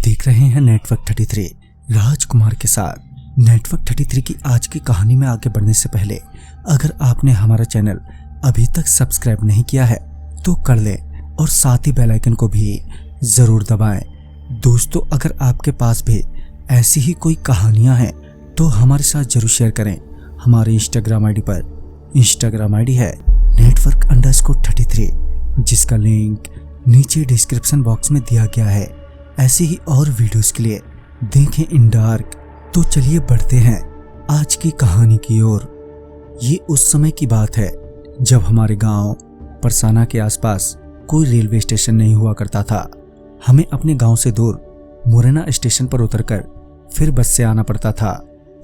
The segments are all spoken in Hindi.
देख रहे हैं नेटवर्क 33 राजकुमार के साथ। नेटवर्क 33 की आज की कहानी में आगे बढ़ने से पहले अगर आपने हमारा चैनल अभी तक सब्सक्राइब नहीं किया है तो कर लें और साथ ही बेल आइकन को भी जरूर दबाएं। दोस्तों, अगर आपके पास भी ऐसी ही कोई कहानियां हैं तो हमारे साथ जरूर शेयर करें। हमारे इंस्टाग्राम आईडी पर इंस्टाग्राम आईडी है network_33 जिसका लिंक नीचे डिस्क्रिप्शन बॉक्स में दिया गया है। ऐसे ही और वीडियोस के लिए देखें इन डार्क। तो चलिए बढ़ते हैं आज की कहानी की ओर। ये उस समय की बात है जब हमारे गांव परसाना के आसपास कोई रेलवे स्टेशन नहीं हुआ करता था। हमें अपने गांव से दूर मुरैना स्टेशन पर उतरकर फिर बस से आना पड़ता था।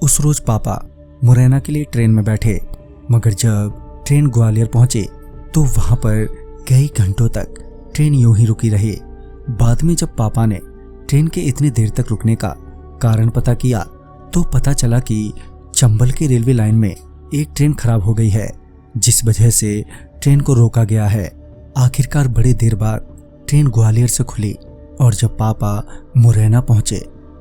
उस रोज पापा मुरैना के लिए ट्रेन में बैठे, मगर जब ट्रेन ग्वालियर पहुंचे तो वहां पर कई घंटों तक ट्रेन यूं ही रुकी रही। बाद में जब पापा ने ट्रेन के इतने देर तक रुकने का कारण पता किया तो पता चला कि चंबल के रेलवे लाइन में एक ट्रेन खराब हो गई है, जिस वजह से ट्रेन को रोका गया है। आखिरकार बड़ी देर बाद ट्रेन ग्वालियर से खुली और जब पापा मुरैना पहुंचे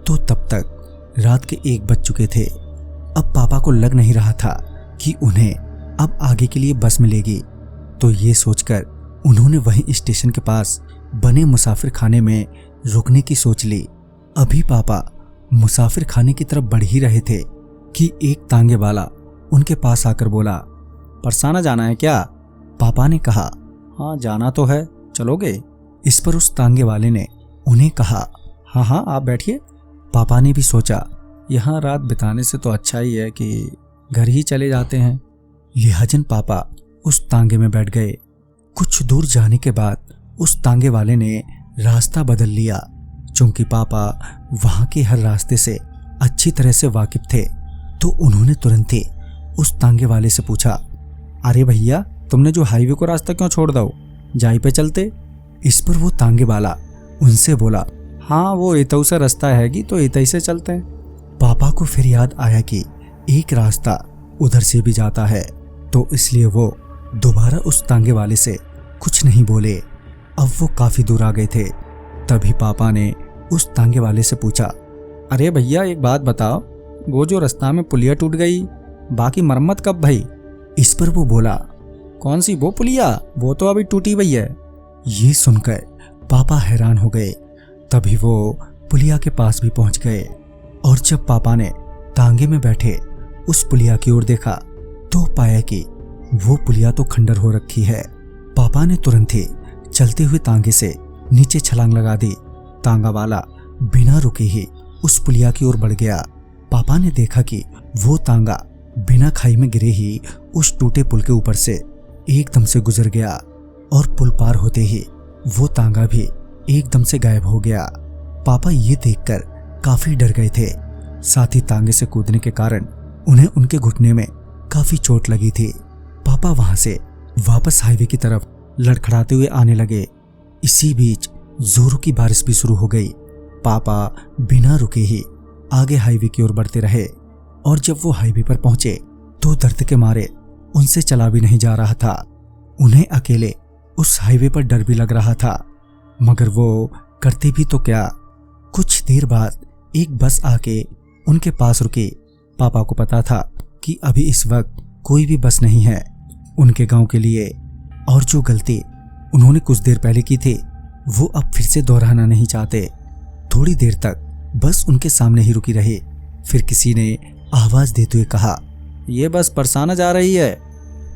तो तब तक रात के 1 बज चुके थे। अब पापा को लग नहीं रहा था कि उन्हें अब आगे के लिए बस मिलेगी, तो ये सोचकर उन्होंने वहीं स्टेशन के पास बने मुसाफिर खाने में रुकने की सोच ली। अभी पापा मुसाफिर खाने की तरफ बढ़ ही रहे थे कि एक तांगे वाला उनके पास आकर बोला, परसाना जाना है क्या? पापा ने कहा, हाँ जाना तो है, चलोगे? इस पर उस तांगे वाले ने उन्हें कहा, हाँ हाँ आप बैठिए। पापा ने भी सोचा यहाँ रात बिताने से तो अच्छा ही है कि घर ही चले जाते हैं। लिहाजन पापा उस तांगे में बैठ गए। कुछ दूर जाने के बाद उस तांगे वाले ने रास्ता बदल लिया। चूंकि पापा वहां के हर रास्ते से अच्छी तरह से वाकिफ थे तो उन्होंने तुरंत ही उस तांगे वाले से पूछा, अरे भैया तुमने जो हाईवे को रास्ता क्यों छोड़ दो, जाई पे चलते? इस पर वो तांगे वाला उनसे बोला, हाँ वो इतऊ से रास्ता हैगी तो इतई से चलते हैं। पापा को फिर याद आया कि एक रास्ता उधर से भी जाता है, तो इसलिए वो दोबारा उस तांगे वाले से कुछ नहीं बोले। अब वो काफी दूर आ गए थे। तभी पापा ने उस तांगे वाले से पूछा, अरे भैया एक बात बताओ, वो जो रास्ता में पुलिया टूट गई, बाकी मरम्मत कब भई? इस पर वो बोला, कौन सी वो पुलिया? वो तो अभी टूटी हुई है। ये सुनकर पापा हैरान हो गए। तभी वो पुलिया के पास भी पहुंच गए और जब पापा ने तांगे में बैठे उस पुलिया की ओर देखा तो पाया कि वो पुलिया तो खंडर हो रखी है। पापा ने तुरंत ही चलते हुए तांगे से नीचे छलांग लगा दी। तांगा वाला बिना रुके ही उस पुलिया की ओर बढ़ गया। पापा ने देखा कि वो तांगा बिना खाई में गिरे ही उस टूटे पुल के ऊपर से एकदम से गुजर गया और पुल पार होते ही वो तांगा भी एकदम से गायब हो गया। पापा ये देखकर काफी डर गए थे। साथ ही तांगे से कूदने के कारण उन्हें उनके घुटने में काफी चोट लगी थी। पापा वहां से वापस हाईवे की तरफ लड़खड़ाते हुए आने लगे। इसी बीच जोरों की बारिश भी शुरू हो गई। पापा बिना रुके ही आगे हाईवे की ओर बढ़ते रहे और जब वो हाईवे पर पहुंचे तो दर्द के मारे उनसे चला भी नहीं जा रहा था। उन्हें अकेले उस हाईवे पर डर भी लग रहा था, मगर वो करते भी तो क्या। कुछ देर बाद एक बस आके उनके पास रुकी। पापा को पता था कि अभी इस वक्त कोई भी बस नहीं है उनके गांव के लिए, और जो गलती उन्होंने कुछ देर पहले की थी वो अब फिर से दोहराना नहीं चाहते। थोड़ी देर तक बस उनके सामने ही रुकी रही। फिर किसी ने आवाज देते हुए कहा, ये बस परसाना जा रही है।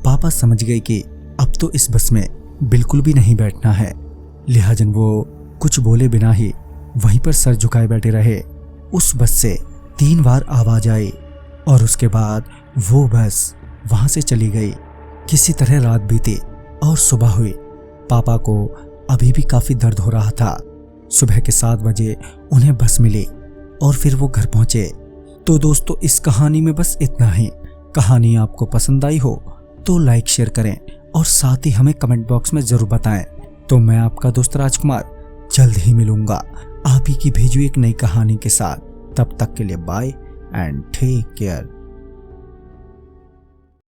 पापा समझ गए कि अब तो इस बस में बिल्कुल भी नहीं बैठना है। लिहाजन वो कुछ बोले बिना ही वहीं पर सर झुकाए बैठे रहे। उस बस से 3 बार आवाज आई और उसके बाद वो बस वहां से चली गई। किसी तरह रात बीती और सुबह हुई। पापा को अभी भी काफी दर्द हो रहा था। सुबह के 7 बजे उन्हें बस मिली और फिर वो घर पहुंचे। तो दोस्तों, इस कहानी में बस इतना ही। कहानी आपको पसंद आई हो तो लाइक शेयर करें और साथ ही हमें कमेंट बॉक्स में जरूर बताएं। तो मैं आपका दोस्त राजकुमार जल्द ही मिलूंगा आप ही की भेजी एक नई कहानी के साथ। तब तक के लिए बाय एंड टेक केयर।